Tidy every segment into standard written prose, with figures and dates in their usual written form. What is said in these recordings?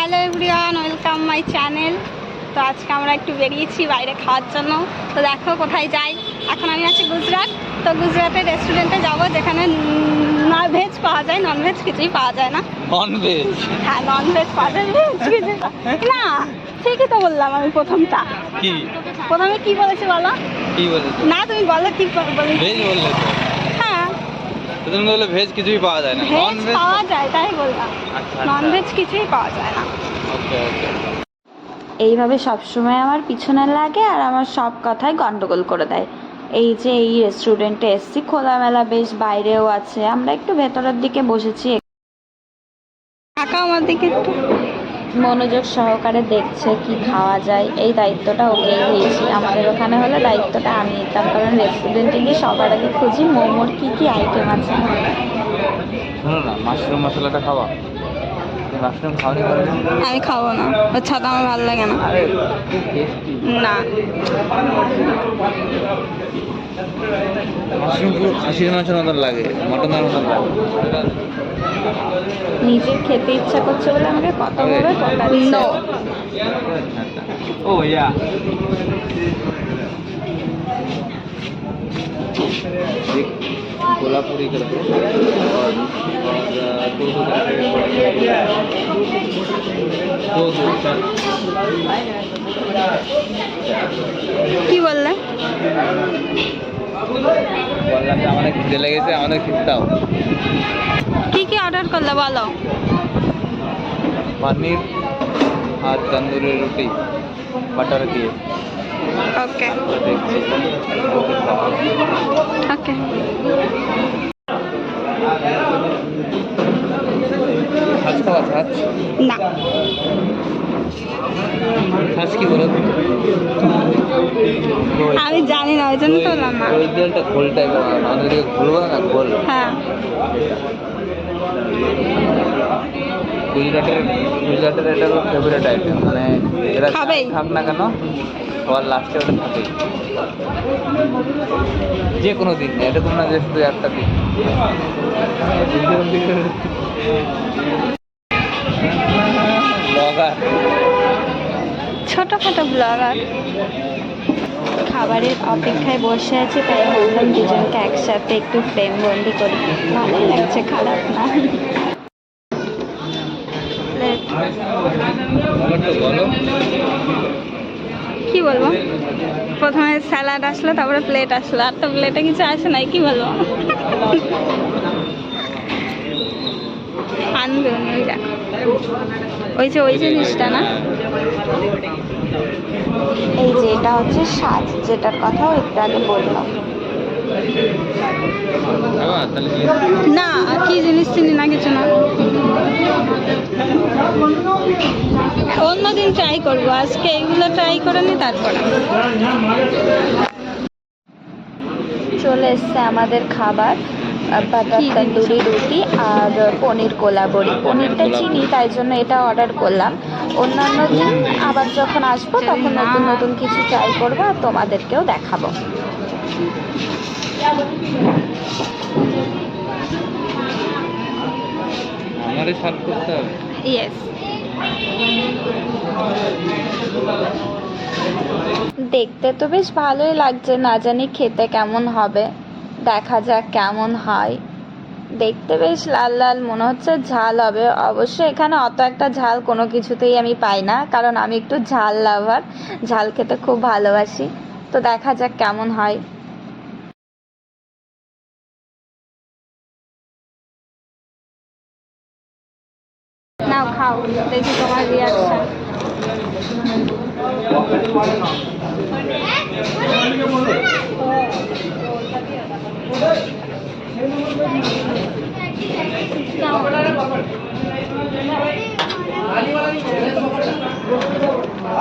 Hello everyone, welcome my channel. তো আজকে আমরা একটু বেরিয়েছি বাইরে খাওয়ার জন্য। তো দেখো কোথায় যাই। এখন আমি আছি গুজরাট। তো গুজরাটের রেস্টুরেন্টে যাবো যেখানে না ভেজ পাওয়া যায়, ননভেজ কিছুই পাওয়া যায় না। ননভেজ? হ্যাঁ, ননভেজ পাওয়া যায়, ভেজ কিছু না। ঠিকই তো বললাম আমি প্রথমটা। কি প্রথমে কি বলেছি বলো? কি বলেছো? না তুমি বলো কি বলেছি। ভেজ বললে তো। হ্যাঁ, তুমি বললে ভেজ কিছুই পাওয়া যায় না। ভেজ ননভেজ পাওয়া যায় তাই বললাম, ননভেজ কিছুই পাওয়া যায় না। ওকে ওকে। এইভাবে সবসময় আমার পিছনে লাগে আর আমার সব কথায় গন্ডগোল করে দেয়। এই যে এই রেস্টুরেন্টে এসছি, খোলামেলা বেশ, বাইরেও আছে। আমরা একটু ভেতরের দিকে বসেছি। টাকা আমার দিকে একটু মনোযোগ সহকারে দেখছে কি খাওয়া যায়। এই দায়িত্বটা ওকেই দিয়েছি। আমাদের ওখানে হলে দায়িত্বটা আমি নিতাম, কারণ রেস্টুরেন্টে গিয়ে সবার আগে খুঁজি মোমোর কি কি আইটেম আছে। শোনো না, মাশরুম মশলাটা খাওয়া। মাশরুম খাওয়ানি করে? আমি খাবো না, ওর ছাতা আমার ভালো লাগে না। আরে খুব টেস্টি। না, মাশরুম পুরো খাসির মাংসের মতন লাগে, মটনের মতন লাগে। নিজের খেতে ইচ্ছা করছে বলে আমাকে কত ভাবে বকা দিচ্ছে। নো। ও ইয়া, कोल्हापुरी करके और दो কি বললে? বললাম যে আমাদের খিদে লেগেছে, আমাদের খিদে দাও। কি কি অর্ডার করলে বলো? पनीर और तंदूरी रोटी बटर दिए। ওকে দেখছি ওকে। ছাঁচ খাওয়া? ছাঁচ? না, ছাঁচ কি বলো? আমি জানি না, ওই জন্য তো বললাম না। ওই জলটা ঘোল টাইপের, আমাদের দিকে ঘোল বলে না, ঘোল। হ্যাঁ, গুজরাটের এটা হলো ফেভারিট আইটেম, মানে এরা খাবেই। খাক না কেন সবার লাস্টে ওটা থাকেই, যে কোনো দিন। এটা কোনো না যে শুধু একটা দিন। ব্লগার, ছোটখাটো ব্লগার। খাবারের অপেক্ষায় বসে আছে, তাই ভাবলাম দুজনকে একসাথে একটু ফ্রেম বন্দি করি। ভালোই লাগছে, খারাপ না। বলো। কি বলবো? প্রথমে স্যালাড আসলো, তারপরে প্লেট আসলো, আর তো প্লেটে কিছু আসে নাই। কি বলবো? আনবে উনি, ওই দেখো, ওই যে জিনিসটা না। এই যে এটা হচ্ছে সাজ, যেটার কথা একটু আগে বললাম। না, কি জিনিস চিনি না, কিছু না। অন্যদিন ট্রাই করবো, আজকে এইগুলো ট্রাই করে নি তারপরে। চলে এসছে আমাদের খাবার, বাটার তন্দুরি রুটি আর পনির কোলাবরি। পনিরটা চিনি, তাই জন্য এটা অর্ডার করলাম। অন্যান্য দিন আবার যখন আসবো তখন নতুন নতুন কিছু ট্রাই করবো আর তোমাদেরকেও দেখাবো। আমারই সার্ভ করতে হবে। ইয়েস। দেখতে তো বেশ ভালোই লাগছে, না জানি খেতে কেমন হবে, দেখা যাক কেমন হয়। দেখতে বেশ লাল লাল মনে হচ্ছে, ঝাল হবে অবশ্য। এখানে অত একটা ঝাল কোনো কিছুতেই আমি পাই না, কারণ আমি একটু ঝাল লাভার, ঝাল খেতে খুব ভালোবাসি। তো দেখা যাক কেমন হয়। নাও খাও, দেখি তোমার রিয়াকশন।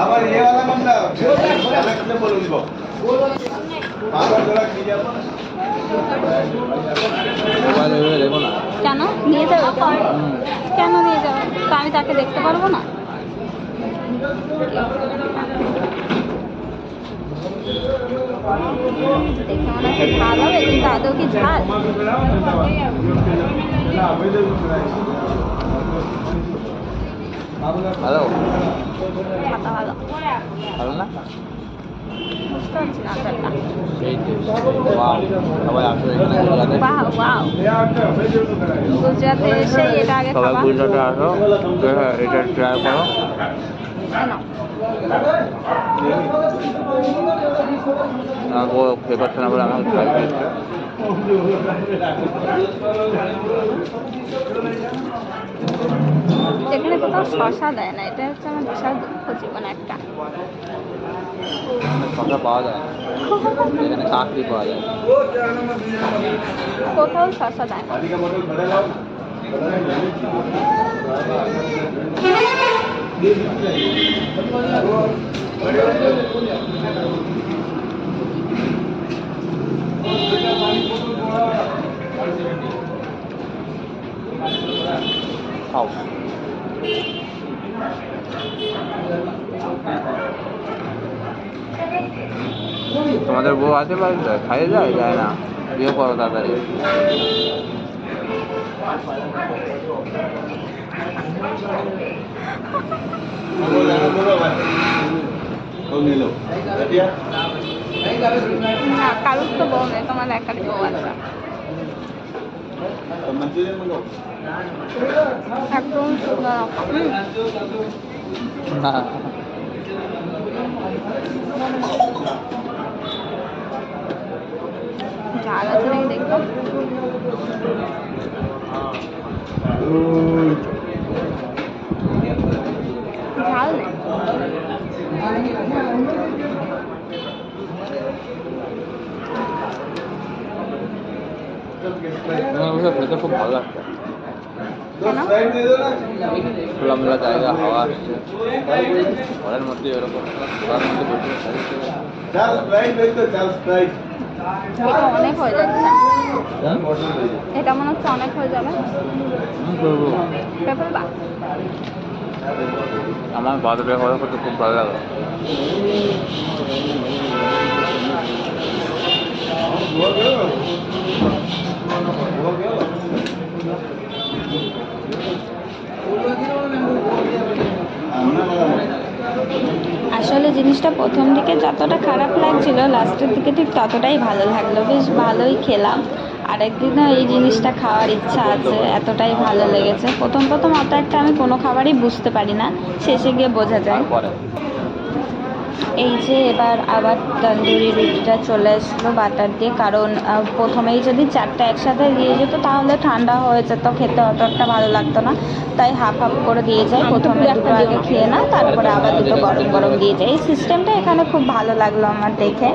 আবার ये वाला बंदा बोलो দিব আবার জোড়া কি যাব মোবাইল ওইভাবে দেখো না। কেন নিয়ে যাবে? কেন নিয়ে যাবে? তো আমি তাকে দেখতে পারবো না? দেখে মনে হচ্ছে ঝাল হবে, কিন্তু আদৌ কি ঝাল? ভালো খাতা ভালো ভালো না বুঝতে পারছি না আচারটা। সেই ওয়াও সবাই আসো এখানে গুজরাটে বাহ ওয়াও, গুজরাটে এসে এটা আগে সবাই খাবা। গুজরাটে আসো এটা ট্রাই করো ও খেয়ে পাচ্ছে না বলে আমাকে খাই দিয়েছে যেখানে কোথাও শশা দেয় না, এটা হচ্ছে আমার বিশাল দুঃখ জীবন একটা। শশা পাওয়া যায় না। এখানে কাকড়ি পাওয়া যায় কোথাও শশা দেয় না। খাও তোমাদের বউ আছে বাড়িতে খাইয়ে যায় যায় না বিয়ে করো তাড়াতাড়ি না কারোর তো বউ নেই, তোমার একারই বউ আছে। একদম শুকনো রকম। না ঝাল আছে নাকি দেখবো। ঝাল নেই। খেতে খুব ভালো লাগছে কেন? খোলামেলা জায়গা হাওয়া আসছে ঘরের মধ্যে এরকম ঘরের মধ্যে বসে এটা অনেক হয়ে যাচ্ছে, এটা মনে হচ্ছে অনেক হয়ে যাবে। পেপার বা আমার বাজারে হওয়া করতে খুব ভালো লাগে আসলে জিনিসটা প্রথম দিকে যতটা খারাপ লাগছিল লাস্টের দিকে ঠিক ততটাই ভালো লাগলো, বেশ ভালোই খেলাম। আরেকদিনও এই জিনিসটা খাওয়ার ইচ্ছা আছে, এতটাই ভালো লেগেছে। প্রথম প্রথম অত একটা আমি কোনো খাবারই বুঝতে পারি না, শেষে গিয়ে বোঝা যায়। তারপরে এই যে এবার আবার তন্দুরি রুটিটা চলে আসলো বাটার দিয়ে, কারণ প্রথমেই যদি চারটা একসাথে দিয়ে যেত তাহলে ঠান্ডা হয়ে যেত, খেতে অত একটা ভালো লাগতো না। তাই হাফ হাফ করে দিয়ে যায়, প্রথমে দুটো আগে খেয়ে না, তারপরে আবার দুটো গরম গরম দিয়ে যায়। এই সিস্টেমটা এখানে খুব ভালো লাগলো আমার দেখে।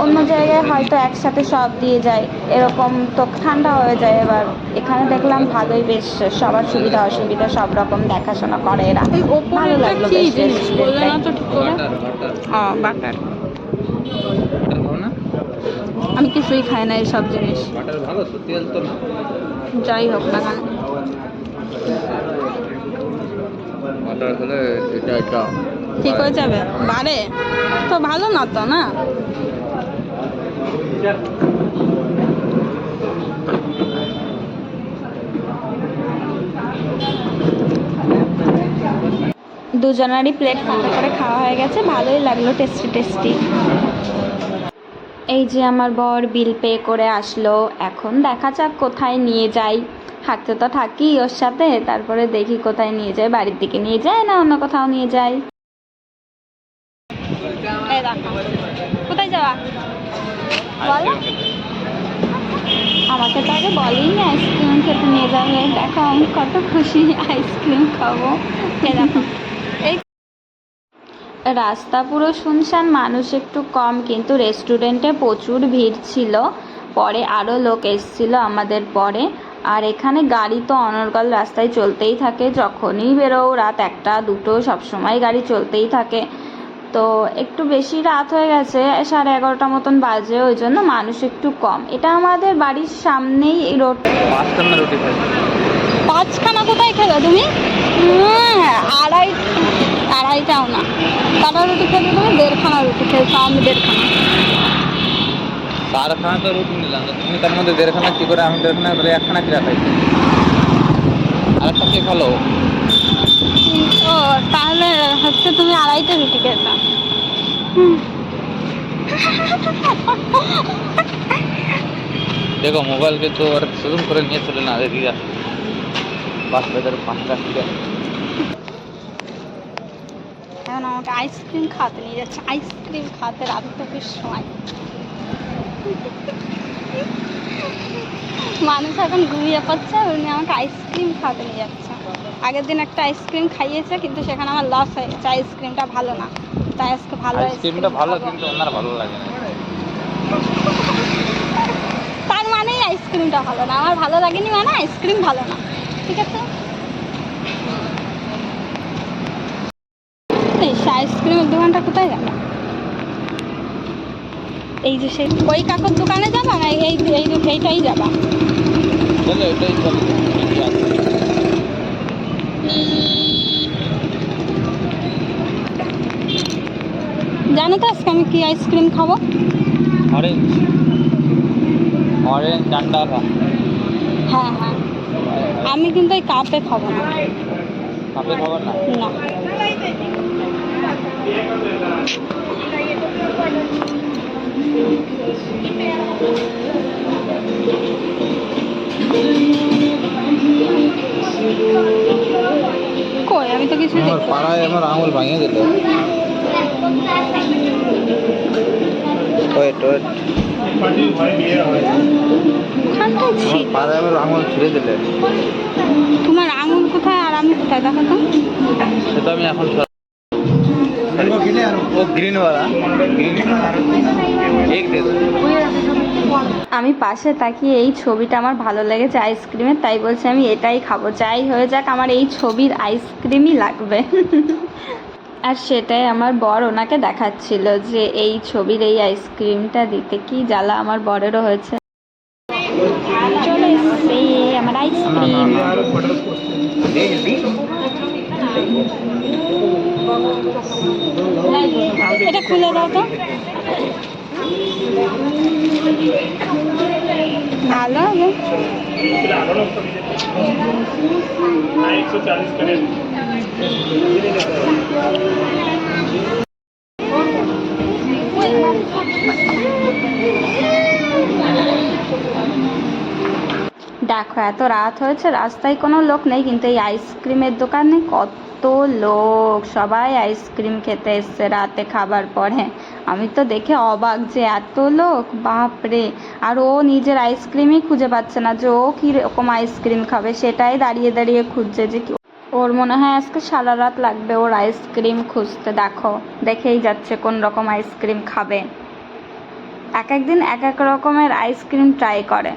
অন্য জায়গায় হয়তো একসাথে সব দিয়ে যায়, এরকম তো ঠান্ডা হয়ে যায়। এবার এখানে দেখলাম ভালোই, বেশ সবার সুবিধা অসুবিধা সব রকম দেখাশোনা করে এরা, ভালো লাগলো বেশ রেস্টুরেন্টটাই। বাটার, ভালো না আমি কিছুই খাই না এইসব জিনিস, বাটার ভালো তো তেল তো না যাই হোক না কেন। বাটার হলে এটা এটা ঠিক হয়ে যাবে, বাড়ে তো ভালো না তো না। দুজনেরই প্লেট ফাঁকা করে খাওয়া হয়ে গেছে, ভালোই লাগলো, টেস্টি টেস্টি। এই যে আমার বর বিল পে করে আসলো, এখন দেখা যাক কোথায় নিয়ে যাই। হাঁটতে তো থাকি ওর সাথে, তারপরে দেখি কোথায় নিয়ে যায়, বাড়ির দিকে নিয়ে যায় না অন্য কোথাও নিয়ে যায়। এই দেখো, কোথায় যাওয়া বলো? আমাকে তো আগে বলেই না আইসক্রিম খেতে নিয়ে যাবে, দেখো আমি কত খুশি, আইসক্রিম খাবো। এই দেখো, এই রাস্তা পুরো শুনশান, মানুষ একটু কম, কিন্তু রেস্টুরেন্টে প্রচুর ভিড় ছিল। পরে আরও লোক এসেছিলো আমাদের পরে। আর এখানে গাড়ি তো অনর্গল রাস্তায় চলতেই থাকে, যখনই বেরো রাত 1টা 2টো সবসময় গাড়ি চলতেই থাকে। তো একটু বেশি রাত হয়ে গেছে, 11:30 মতন বাজে, ওই জন্য মানুষ একটু কম। এটা আমাদের বাড়ির সামনেই এই রোড। পাঁচখানা রুটি খাই 5খানা কোথায় খেলে তুমি? আড়াইটাও না, কটা রুটি খেলে তুমি? 1.5খানা রুটি খেয়েছো, আমি 1.5খানা। 4খানা তো রুটি নিলাম, তুমি তার মধ্যে 1.5খানা কি করে, আমি 1.5খানা করে 1খানা কিরা খাইছি। আরেকটা কে খালো? ও রুটি খেতাম। দেখো মোবাইলকে তো আর শুরু করে নিয়ে চলে না এদিকে আসো, বাস বাজার 5টা থেকে। এখন আমাকে আইসক্রিম খাওয়াতে নিয়ে যাচ্ছে, আইসক্রিম খাওয়াতে রাত দুপুরের সময়। মানুষ এখন ঘুমিয়ে পড়ছে, উনি আমাকে আইসক্রিম খাওয়াতে নিয়ে যাচ্ছে। আগের দিন একটা আইসক্রিম খাইয়েছে, কিন্তু সেখানে আমার লস হয়ে গেছে, আইসক্রিমটা ভালো না। তাই আজকে ভালো আইসক্রিমটা ভালো, খাবো। কিন্তু ওনার ভালো লাগে না। তার মানেই আইসক্রিমটা ভালো না, আমার ভালো লাগেনি মানে আইসক্রিম ভালো না, ঠিক আছে? এই আইসক্রিমের দোকানটা কোথায় যাবে? এই যে সেই ওই কাকুর দোকানে যাবা না এইটাই যাবা? চলো এটাই চলো, ঠিকই আছে। জানো তো আজকে আমি কি আইসক্রিম খাবো? অরেঞ্জ, অরেঞ্জ ঠান্ডা খা। হ্যাঁ হ্যাঁ, আমি কিন্তু এই কাপে খাবো না। কাপে খাবার না? না, কই আমি তো কিছু আমার দেখি। পাড়ায় আমার আঙুল ভাঙিয়ে দিল। ওয়েট ওয়েট, ওখানটায় ছিল। পাড়ায় আমার আঙুল ছিঁড়ে দিলে। তোমার আঙুল কোথায় আর আমি কোথায় দেখো তো? সেটা আমি এখন वो ग्रीन वाला ग्रीन एक दे दो। আমি পাশে তাকিয়ে এই ছবিটা আমার ভালো লেগেছে আইসক্রিমের, তাই বলছি আমি এটাই খাবো, যাই হয়ে যাক আমার এই ছবির আইসক্রিমই লাগবে। আর সেটাই আমার বর ওনাকে দেখাচ্ছিল যে এই ছবির এই আইসক্রিমটা দিতে। কি জ্বালা আমার বরেরও হয়েছে। চলে এসছে আমার আইসক্রিম। এটা খুলে দাও তো, ভালো হবে। দেখো এত রাত হয়েছে, রাস্তায় কোনো লোক নেই, কিন্তু এই আইসক্রিমের দোকানে কত লোক, সবাই আইসক্রিম খেতে এসছে রাতে খাবার পরে। আমি তো দেখে অবাক যে এত লোক, বাপরে। আর ও নিজের আইসক্রিমই খুঁজে পাচ্ছে না, যে ও কীরকম আইসক্রিম খাবে সেটাই দাঁড়িয়ে দাঁড়িয়ে খুঁজছে, যে ওর মনে হয় আজকে সারা রাত লাগবে ওর আইসক্রিম খুঁজতে। দেখো দেখেই যাচ্ছে কোন রকম আইসক্রিম খাবে। এক একদিন এক এক রকমের আইসক্রিম ট্রাই করে,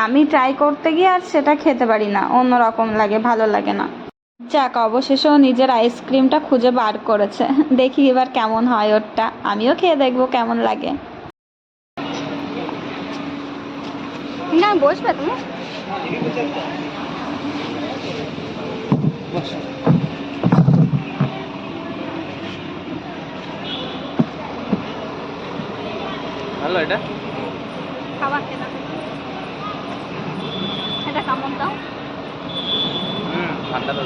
আমি ট্রাই করতে গিয়ে আর সেটা খেতে পারি না, অন্য রকম লাগে, ভালো লাগে না। যাক, অবশেষে ও নিজের আইসক্রিমটা খুঁজে বার করেছে। দেখি এবার কেমন হয় ওরটা, আমিও খেয়ে দেখবো কেমন লাগে। না বসবে তুমি? ভালো এটা খাবার খেতে এটা কেমন দাও? ঠান্ডাটা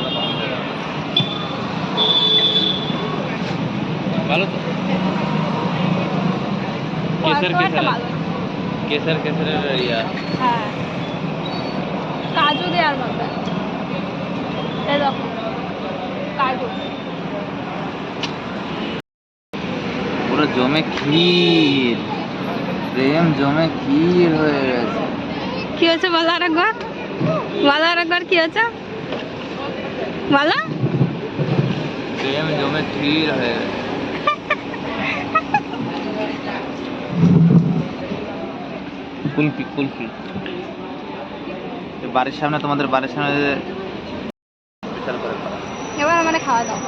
ভালো তো। কেসার কেসার ভালো। কেসার কেসারের ইয়া। হ্যাঁ, কাজু দেওয়ার মধ্যে, এই দেখো কাজু পুরো জমে ক্ষীর, প্রেম জমে ক্ষীর হয়ে গেছে। কি হয়েছে বলো আরেকবার, বলো আরেকবার কি হয়েছে বলো। প্রেম জমে ক্ষীর হয়ে গেছে। কুলফি কুলফি বাড়ির সামনে, তোমাদের বাড়ির সামনে স্পেশাল করে করা। এবার মানে খাওয়া দাও।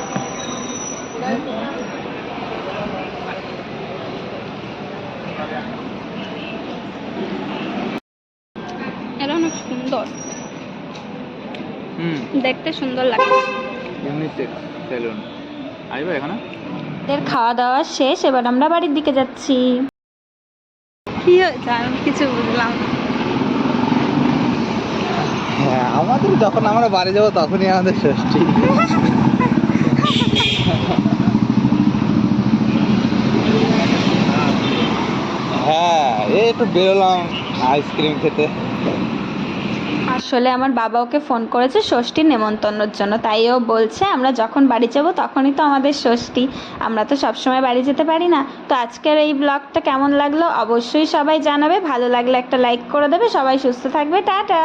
এটা অনেক সুন্দর, দেখতে সুন্দর লাগে। ইউনিসেক্স সেলুন আইবা এখানে। এর খাওয়া দাওয়া শেষ, এবার আমরা বাড়ির দিকে যাচ্ছি। কি হয়েছে আমি কিছু বুঝলাম না। হ্যাঁ, আমাদের যখন আমরা বাড়ি যাবো তখনই আমাদের ষষ্ঠী। একটু বেরোলাম আইসক্রিম খেতে। আসলে আমার বাবা ওকে ফোন করেছে ষষ্ঠীর নেমন্তন্নর জন্য, তাই ও বলছে আমরা যখন বাড়ি যাব তখনই তো আমাদের ষষ্ঠী, আমরা তো সবসময় বাড়ি যেতে পারি না। তো আজকের এই ব্লগটা কেমন লাগলো অবশ্যই সবাই জানাবে, ভালো লাগলে একটা লাইক করে দেবে। সবাই সুস্থ থাকবে, টাটা।